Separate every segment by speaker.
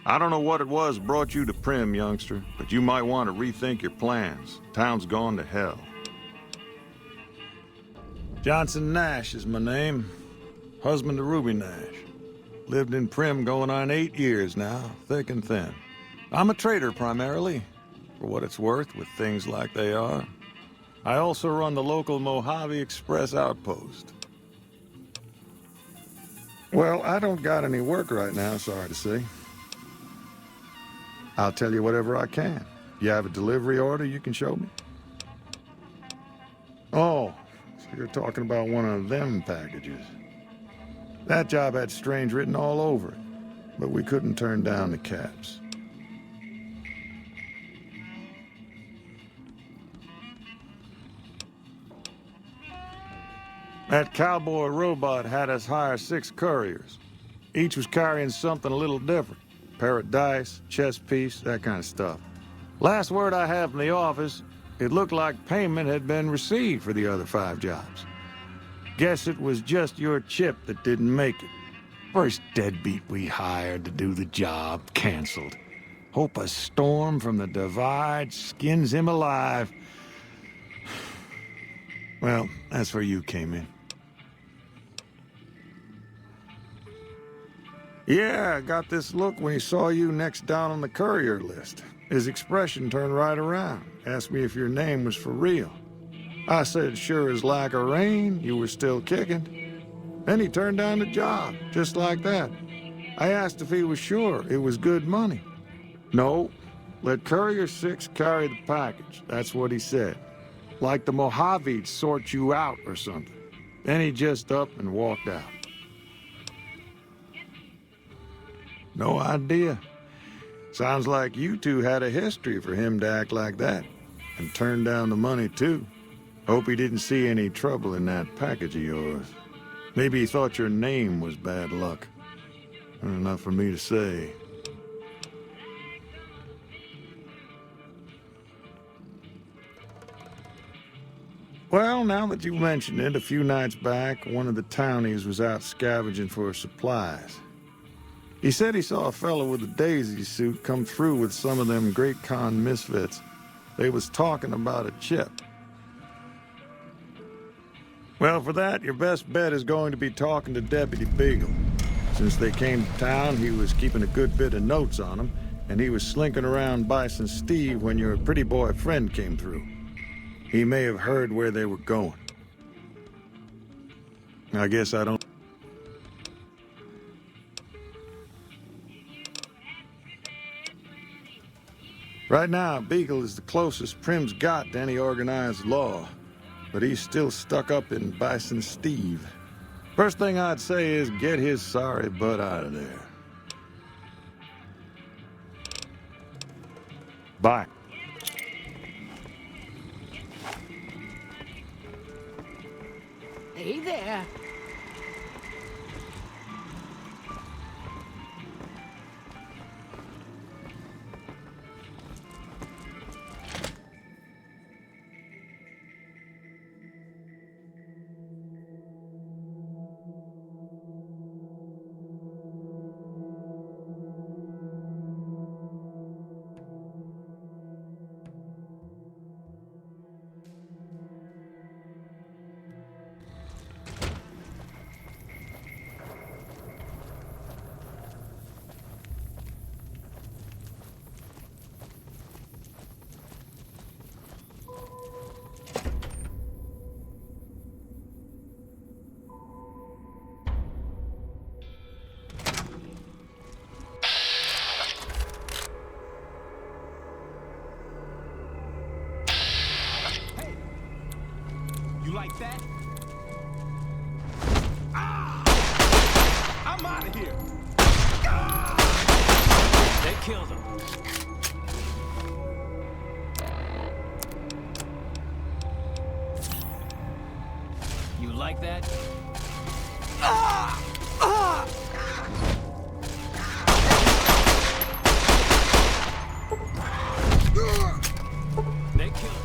Speaker 1: I don't know what it was brought you to Prim, youngster, but you might want to rethink your plans. Town's gone to hell. Johnson Nash is my name. Husband to Ruby Nash. Lived in Prim going on 8 years now, thick and thin. I'm a trader primarily, for what it's worth with things like they are. I also run the local Mojave Express outpost. Well, I don't got any work right now, sorry to say. I'll tell you whatever I can. You have a delivery order you can show me? Oh, so you're talking about one of them packages. That job had strange written all over it, but we couldn't turn down the caps. That cowboy robot had us hire 6 couriers. Each was carrying something a little different. Pair of dice, chess piece, that kind of stuff. Last word I have from the office, it looked like payment had been received for the other 5 jobs. Guess it was just your chip that didn't make it. First deadbeat we hired to do the job canceled. Hope a storm from the divide skins him alive. Well, that's where you came in. Yeah, I got this look when he saw you next down on the courier list. His expression turned right around, asked me if your name was for real. I said, sure as like a rain, you were still kicking. Then he turned down the job, just like that. I asked if he was sure it was good money. No, let Courier 6 carry the package, that's what he said. Like the Mojave'd sort you out or something. Then he just up and walked out. No idea. Sounds like you two had a history for him to act like that. And turn down the money, too. Hope he didn't see any trouble in that package of yours. Maybe he thought your name was bad luck. Enough for me to say. Well, now that you mention it, a few nights back, one of the townies was out scavenging for supplies. He said he saw a fellow with a daisy suit come through with some of them Great Con misfits. They was talking about a chip. Well, for that, your best bet is going to be talking to Deputy Beagle. Since they came to town, he was keeping a good bit of notes on them, and he was slinking around Bison Steve when your pretty boy friend came through. He may have heard where they were going. I guess I don't... Right now, Beagle is the closest Prim's got to any organized law, but he's still stuck up in Bison Steve. First thing I'd say is get his sorry butt out of there. Bye.
Speaker 2: Hey there.
Speaker 3: You like that? Ah! I'm out of here. Ah! They killed him. You like that? Ah! Ah! They killed him.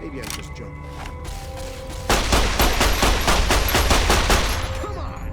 Speaker 2: Maybe I'm just joking.
Speaker 3: Come on!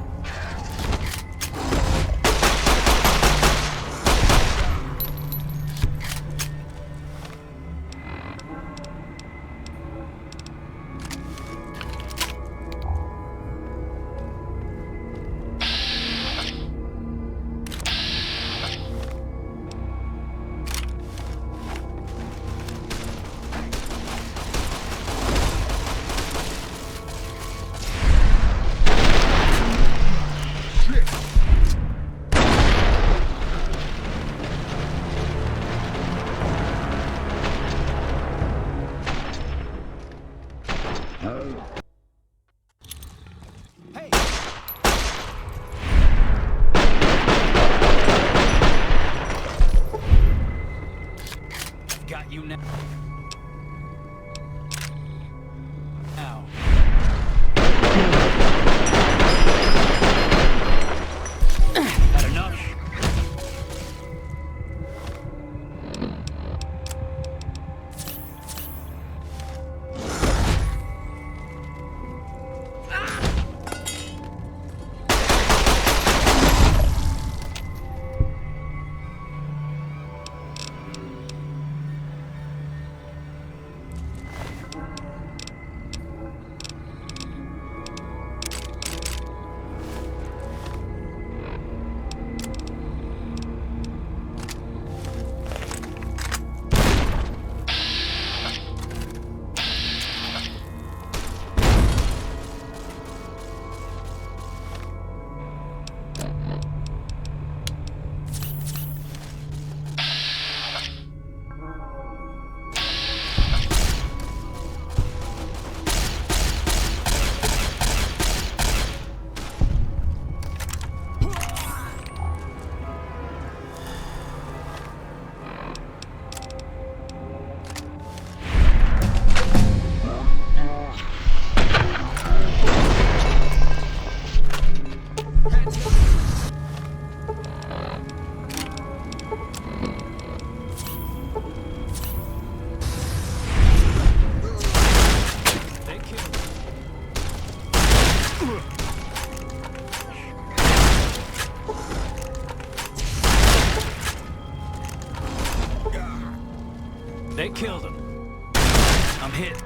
Speaker 3: Hey! Got you now. Now. Had enough? They killed him. They killed him. I'm hit.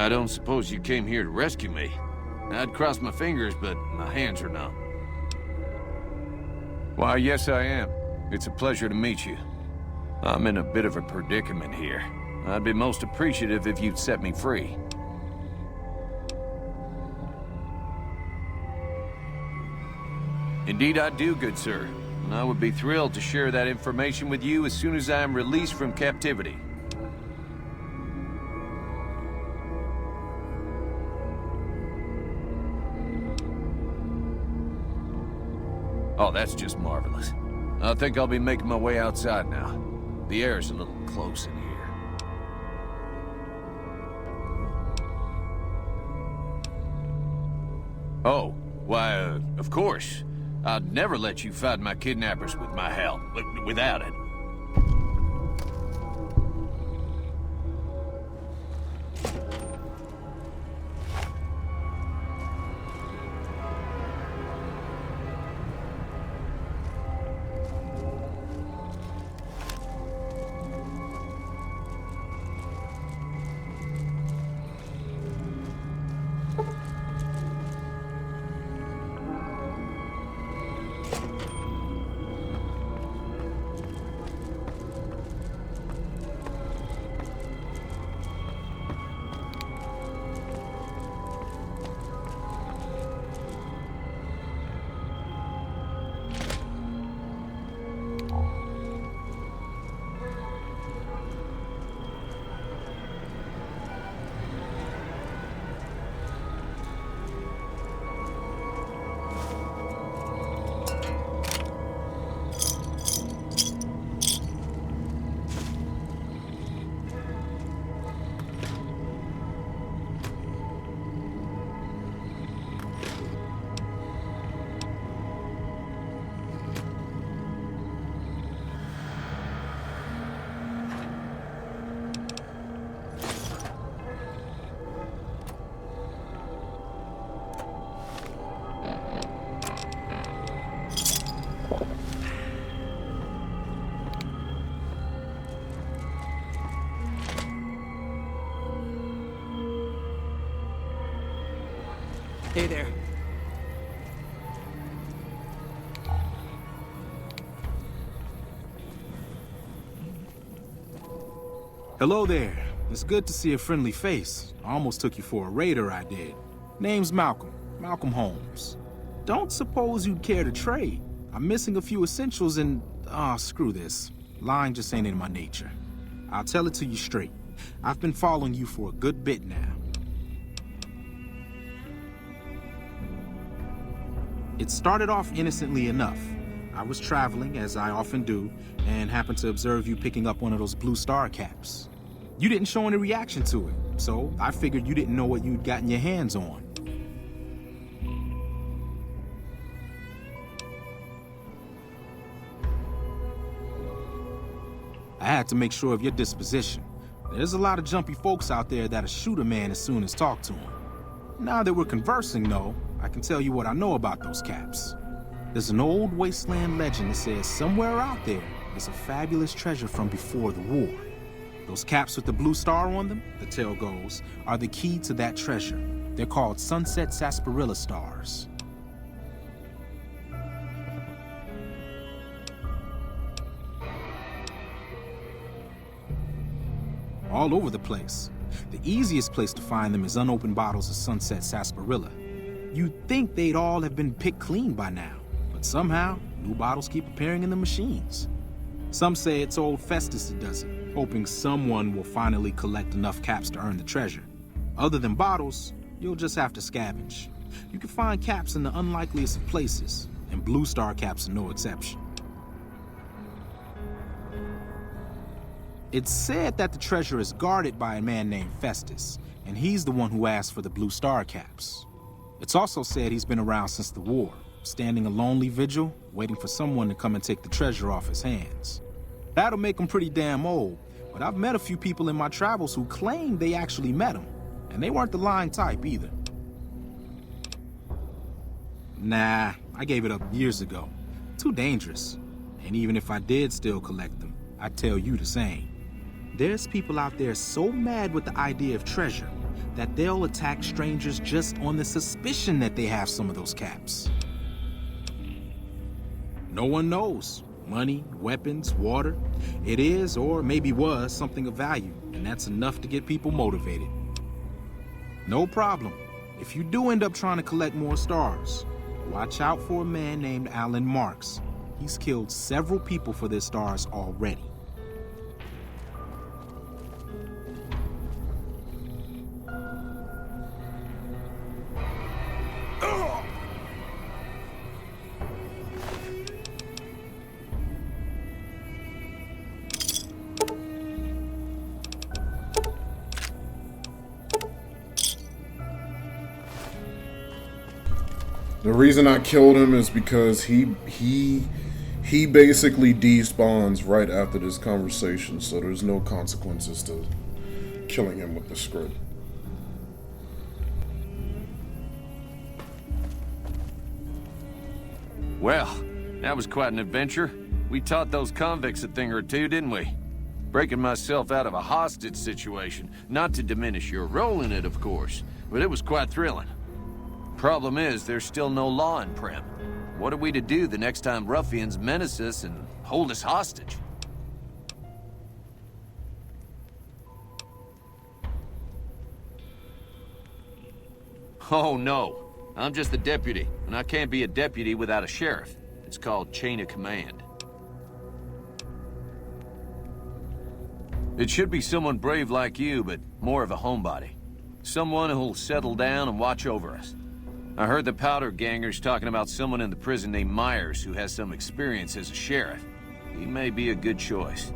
Speaker 2: I don't suppose you came here to rescue me. I'd cross my fingers, but my hands are numb. Why, yes I am. It's a pleasure to meet you. I'm in a bit of a predicament here. I'd be most appreciative if you'd set me free. Indeed I do, good sir. And I would be thrilled to share that information with you as soon as I am released from captivity. Oh, that's just marvelous. I think I'll be making my way outside now. The air's a little close in here. Oh, why, of course. I'd never let you fight my kidnappers with my help, without it.
Speaker 3: Hey there.
Speaker 4: Hello there. It's good to see a friendly face. I almost took you for a raider, I did. Name's Malcolm. Malcolm Holmes. Don't suppose you'd care to trade. I'm missing a few essentials and... screw this. Lying just ain't in my nature. I'll tell it to you straight. I've been following you for a good bit now. It started off innocently enough. I was traveling, as I often do, and happened to observe you picking up one of those blue star caps. You didn't show any reaction to it, so I figured you didn't know what you'd gotten your hands on. I had to make sure of your disposition. There's a lot of jumpy folks out there that'll shoot a man as soon as talk to him. Now that we're conversing, though, I can tell you what I know about those caps. There's an old wasteland legend that says somewhere out there is a fabulous treasure from before the war. Those caps with the blue star on them, the tale goes, are the key to that treasure. They're called sunset sarsaparilla stars. All over the place. The easiest place to find them is unopened bottles of sunset sarsaparilla. You'd think they'd all have been picked clean by now, but somehow, new bottles keep appearing in the machines. Some say it's old Festus that does it, hoping someone will finally collect enough caps to earn the treasure. Other than bottles, you'll just have to scavenge. You can find caps in the unlikeliest of places, and blue star caps are no exception. It's said that the treasure is guarded by a man named Festus, and he's the one who asked for the blue star caps. It's also said he's been around since the war, standing a lonely vigil, waiting for someone to come and take the treasure off his hands. That'll make him pretty damn old, but I've met a few people in my travels who claim they actually met him, and they weren't the lying type either. Nah, I gave it up years ago. Too dangerous. And even if I did still collect them, I'd tell you the same. There's people out there so mad with the idea of treasure, that they'll attack strangers just on the suspicion that they have some of those caps. No one knows. Money, weapons, water. It is, or maybe was, something of value, and that's enough to get people motivated. No problem. If you do end up trying to collect more stars, watch out for a man named Alan Marks. He's killed several people for their stars already.
Speaker 5: The reason I killed him is because he basically despawns right after this conversation, so there's no consequences to killing him with the script.
Speaker 2: Well, that was quite an adventure. We taught those convicts a thing or two, didn't we? Breaking myself out of a hostage situation. Not to diminish your role in it, of course, but it was quite thrilling. Problem is, there's still no law in Primm. What are we to do the next time ruffians menace us and hold us hostage? Oh no, I'm just the deputy, and I can't be a deputy without a sheriff. It's called chain of command. It should be someone brave like you, but more of a homebody. Someone who'll settle down and watch over us. I heard the powder gangers talking about someone in the prison named Myers who has some experience as a sheriff. He may be a good choice.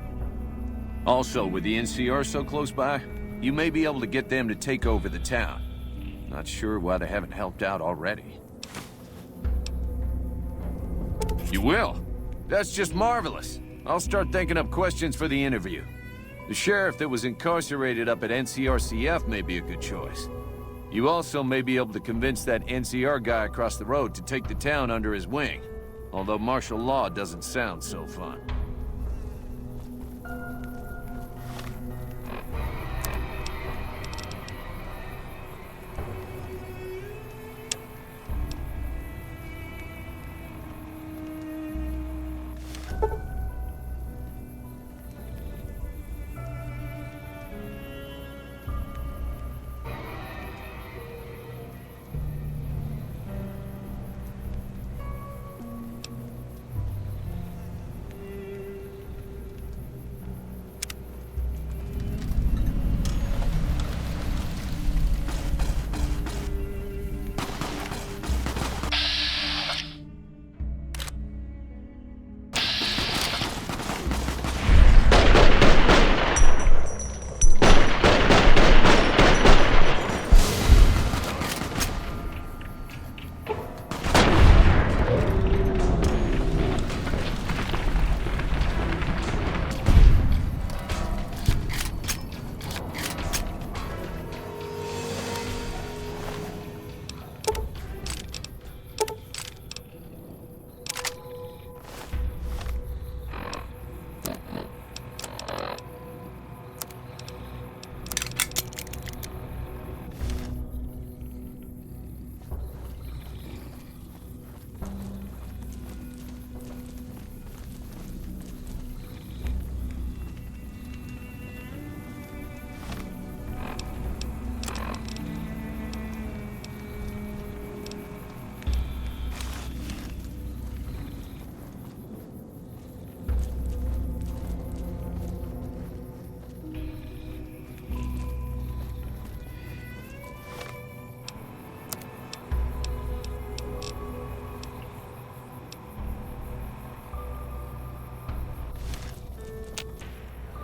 Speaker 2: Also, with the NCR so close by, you may be able to get them to take over the town. Not sure why they haven't helped out already. You will? That's just marvelous. I'll start thinking up questions for the interview. The sheriff that was incarcerated up at NCRCF may be a good choice. You also may be able to convince that NCR guy across the road to take the town under his wing. Although martial law doesn't sound so fun.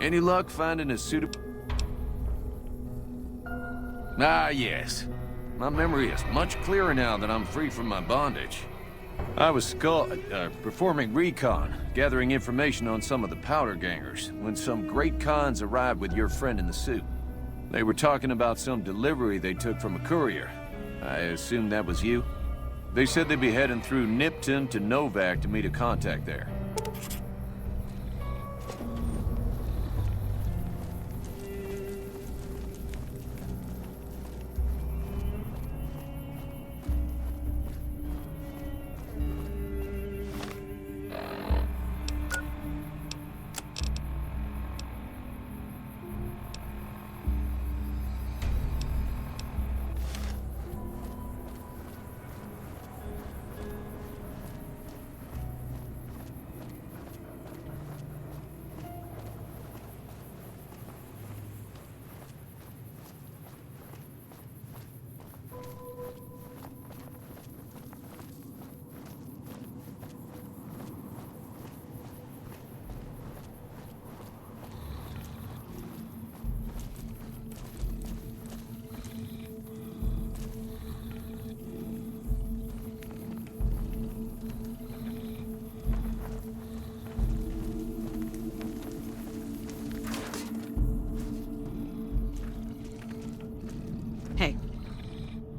Speaker 2: Any luck finding a suitable... Ah, yes. My memory is much clearer now that I'm free from my bondage. I was performing recon, gathering information on some of the powder gangers, when some great cons arrived with your friend in the suit. They were talking about some delivery they took from a courier. I assume that was you? They said they'd be heading through Nipton to Novak to meet a contact there.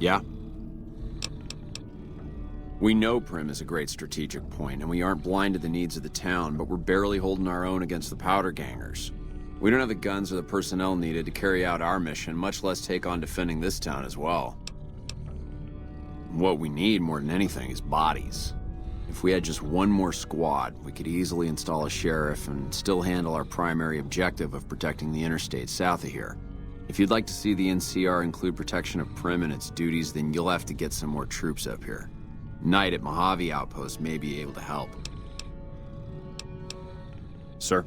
Speaker 6: Yeah? We know Prim is a great strategic point, and we aren't blind to the needs of the town, but we're barely holding our own against the powder gangers. We don't have the guns or the personnel needed to carry out our mission, much less take on defending this town as well. What we need more than anything is bodies. If we had just one more squad, we could easily install a sheriff and still handle our primary objective of protecting the interstate south of here. If you'd like to see the NCR include protection of Prim and its duties, then you'll have to get some more troops up here. Knight at Mojave Outpost may be able to help. Sir?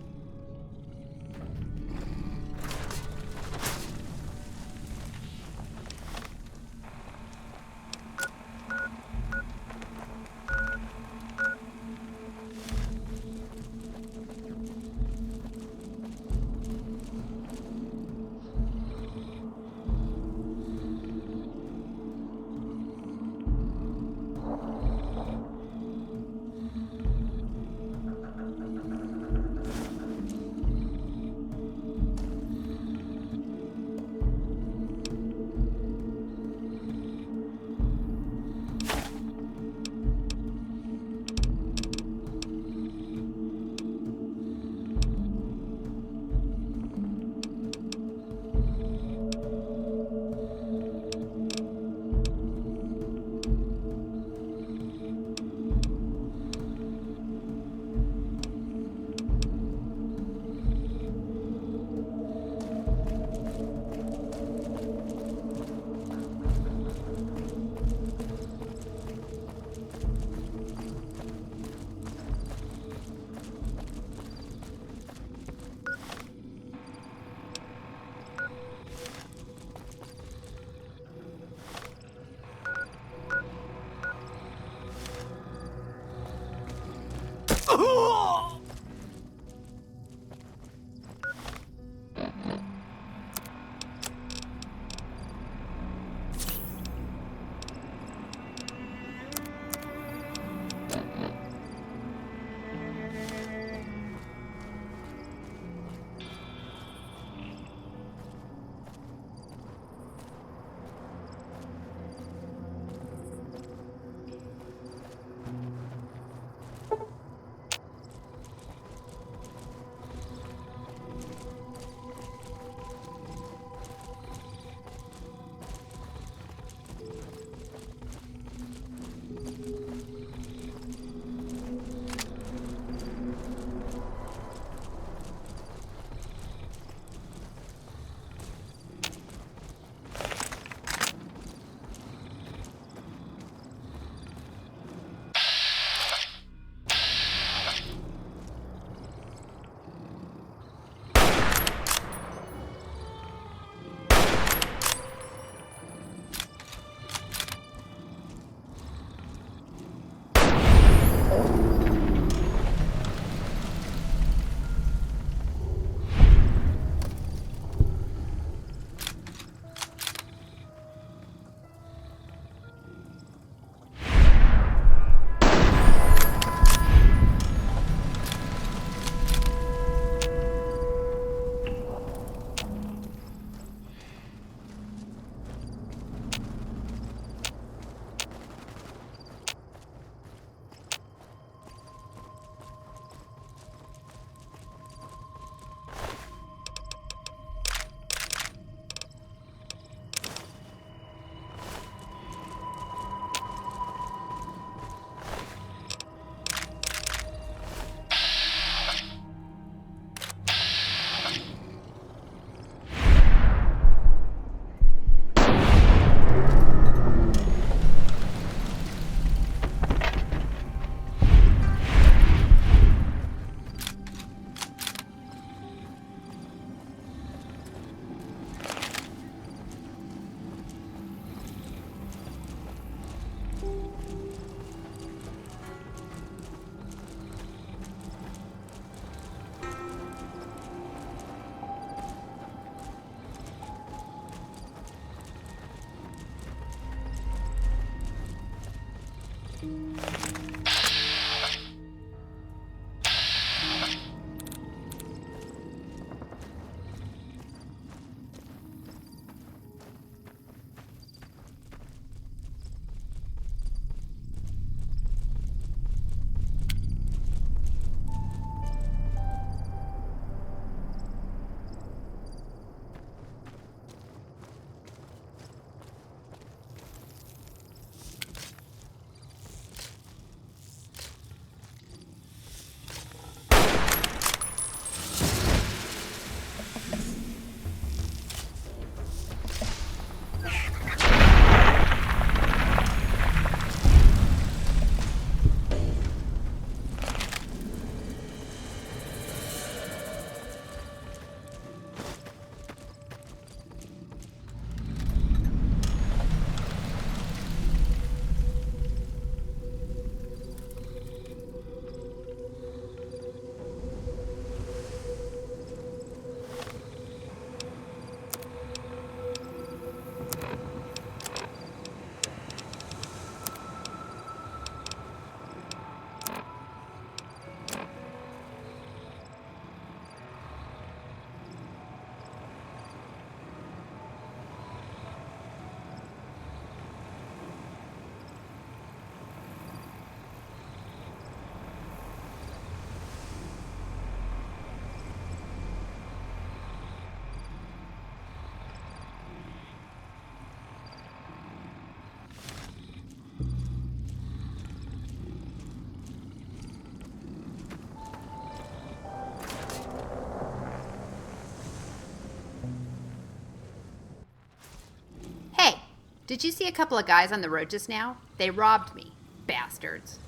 Speaker 7: Did you see a couple of guys on the road just now? They robbed me. Bastards.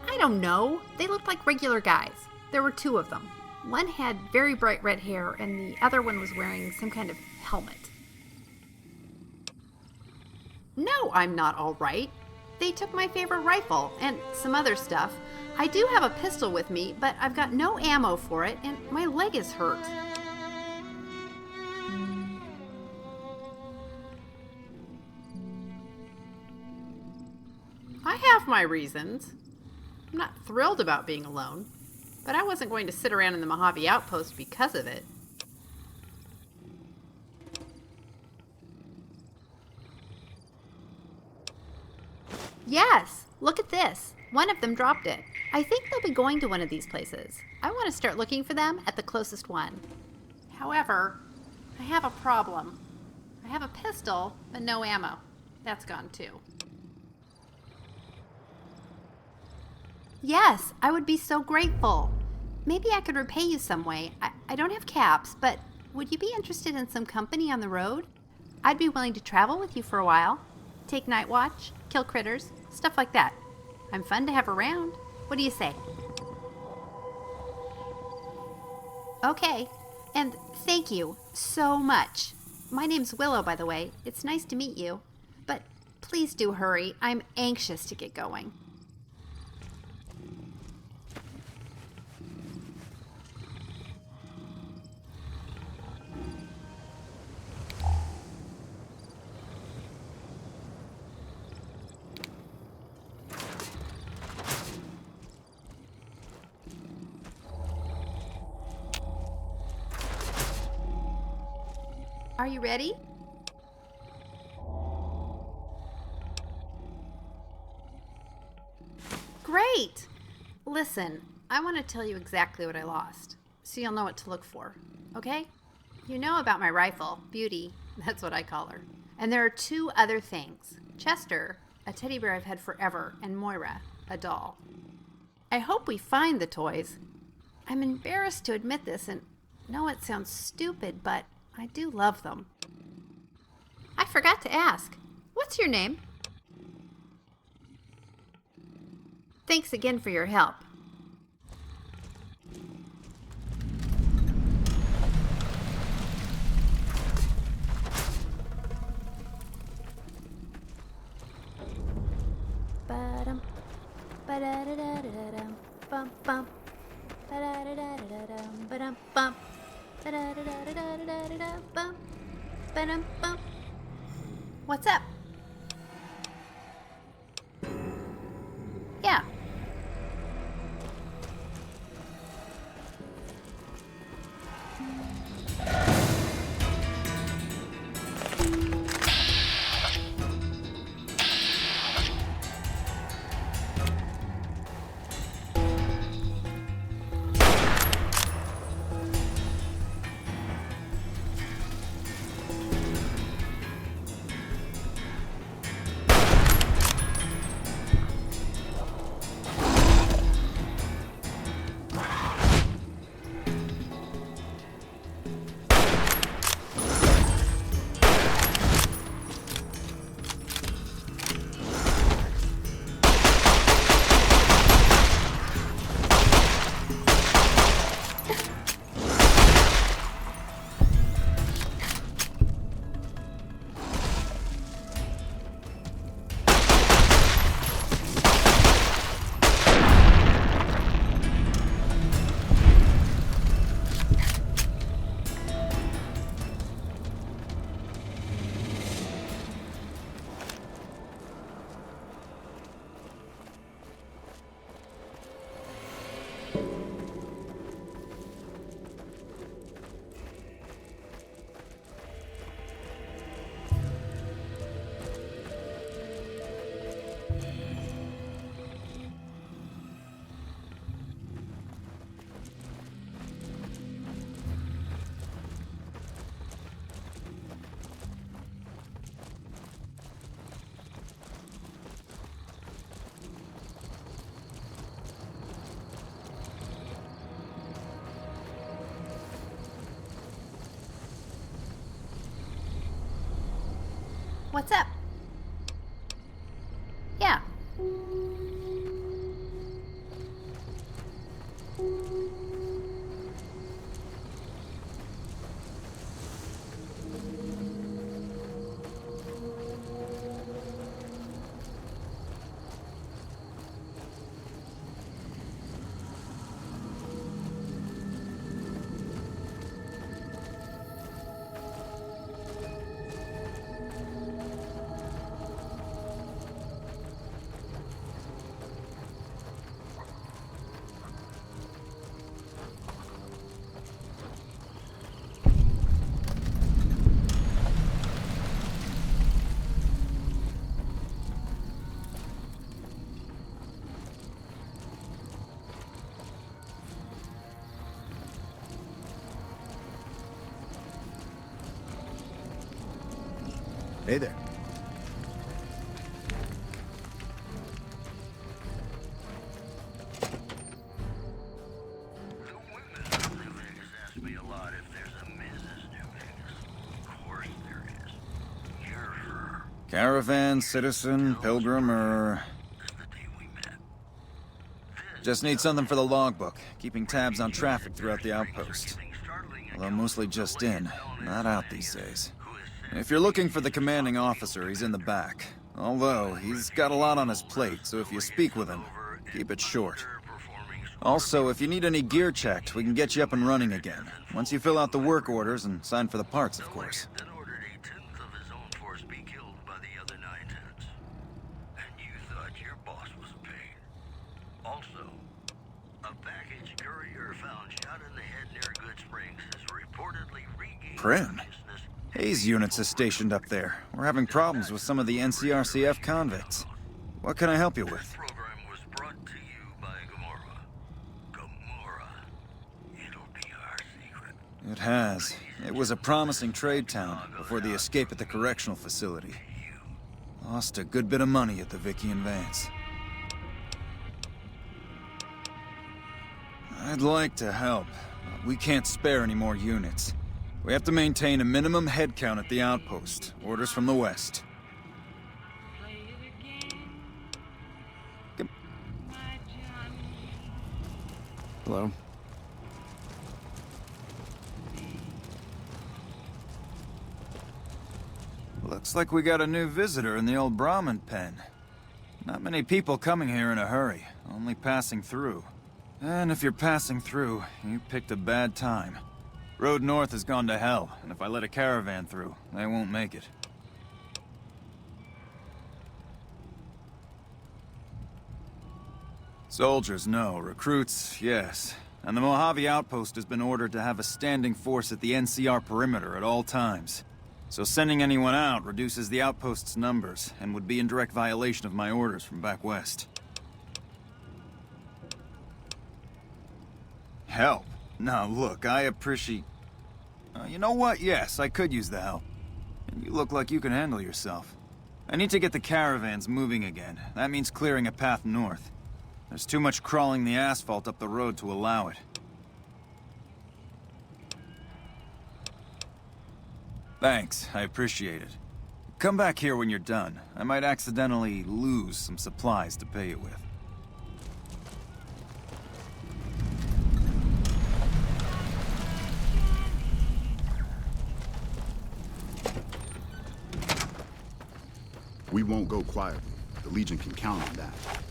Speaker 7: I don't know. They looked like regular guys. There were two of them. One had very bright red hair, and the other one was wearing some kind of helmet. No, I'm not all right. They took my favorite rifle and some other stuff. I do have a pistol with me, but I've got no ammo for it, and my leg is hurt. I have my reasons. I'm not thrilled about being alone, but I wasn't going to sit around in the Mojave Outpost because of it. Yes, look at this. One of them dropped it. I think they'll be going to one of these places. I want to start looking for them at the closest one. However, I have a problem. I have a pistol, but no ammo. That's gone too. Yes, I would be so grateful. Maybe I could repay you some way. I don't have caps, but would you be interested in some company on the road? I'd be willing to travel with you for a while. Take night watch, kill critters, stuff like that. I'm fun to have around. What do you say? Okay, and thank you so much. My name's Willow, by the way. It's nice to meet you. But please do hurry. I'm anxious to get going. Are you ready? Great! Listen, I want to tell you exactly what I lost, so you'll know what to look for, okay? You know about my rifle, Beauty, that's what I call her. And there are two other things. Chester, a teddy bear I've had forever, and Moira, a doll. I hope we find the toys. I'm embarrassed to admit this, and know it sounds stupid, but I do love them. I forgot to ask. What's your name? Thanks again for your help. Ba-dum, ba-da-da-da-da-dum, bum bum, ba-da-da-da-da-dum, ba-dum bum. Ba-da-da-da-da-da-da-bum, ba-dum, bum. What's up? Yeah. What's up? Yeah.
Speaker 8: Hey there.
Speaker 9: Caravan, citizen, pilgrim, or... Just need something for the logbook, keeping tabs on traffic throughout the outpost. Although mostly just in, not out these days. If you're looking for the commanding officer, he's in the back. Although, he's got a lot on his plate, so if you speak with him, keep it short. Also, if you need any gear checked, we can get you up and running again. Once you fill out the work orders and sign for the parts, of course. Prim? Hayes units is stationed up there. We're having problems with some of the NCRCF convicts. What can I help you with? It has. It was a promising trade town before the escape at the correctional facility. Lost a good bit of money at the Vicky and Vance. I'd like to help, but we can't spare any more units. We have to maintain a minimum head count at the outpost. Orders from the west.
Speaker 8: Hello?
Speaker 9: Looks like we got a new visitor in the old Brahmin pen. Not many people coming here in a hurry, only passing through. And if you're passing through, you picked a bad time. Road north has gone to hell, and if I let a caravan through, they won't make it. Soldiers, no. Recruits, yes. And the Mojave outpost has been ordered to have a standing force at the NCR perimeter at all times. So sending anyone out reduces the outpost's numbers, and would be in direct violation of my orders from back west. Help? Now look, I appreciate... you know what? Yes, I could use the help. And you look like you can handle yourself. I need to get the caravans moving again. That means clearing a path north. There's too much crawling the asphalt up the road to allow it. Thanks, I appreciate it. Come back here when you're done. I might accidentally lose some supplies to pay you with.
Speaker 10: We won't go quietly. The Legion can count on that.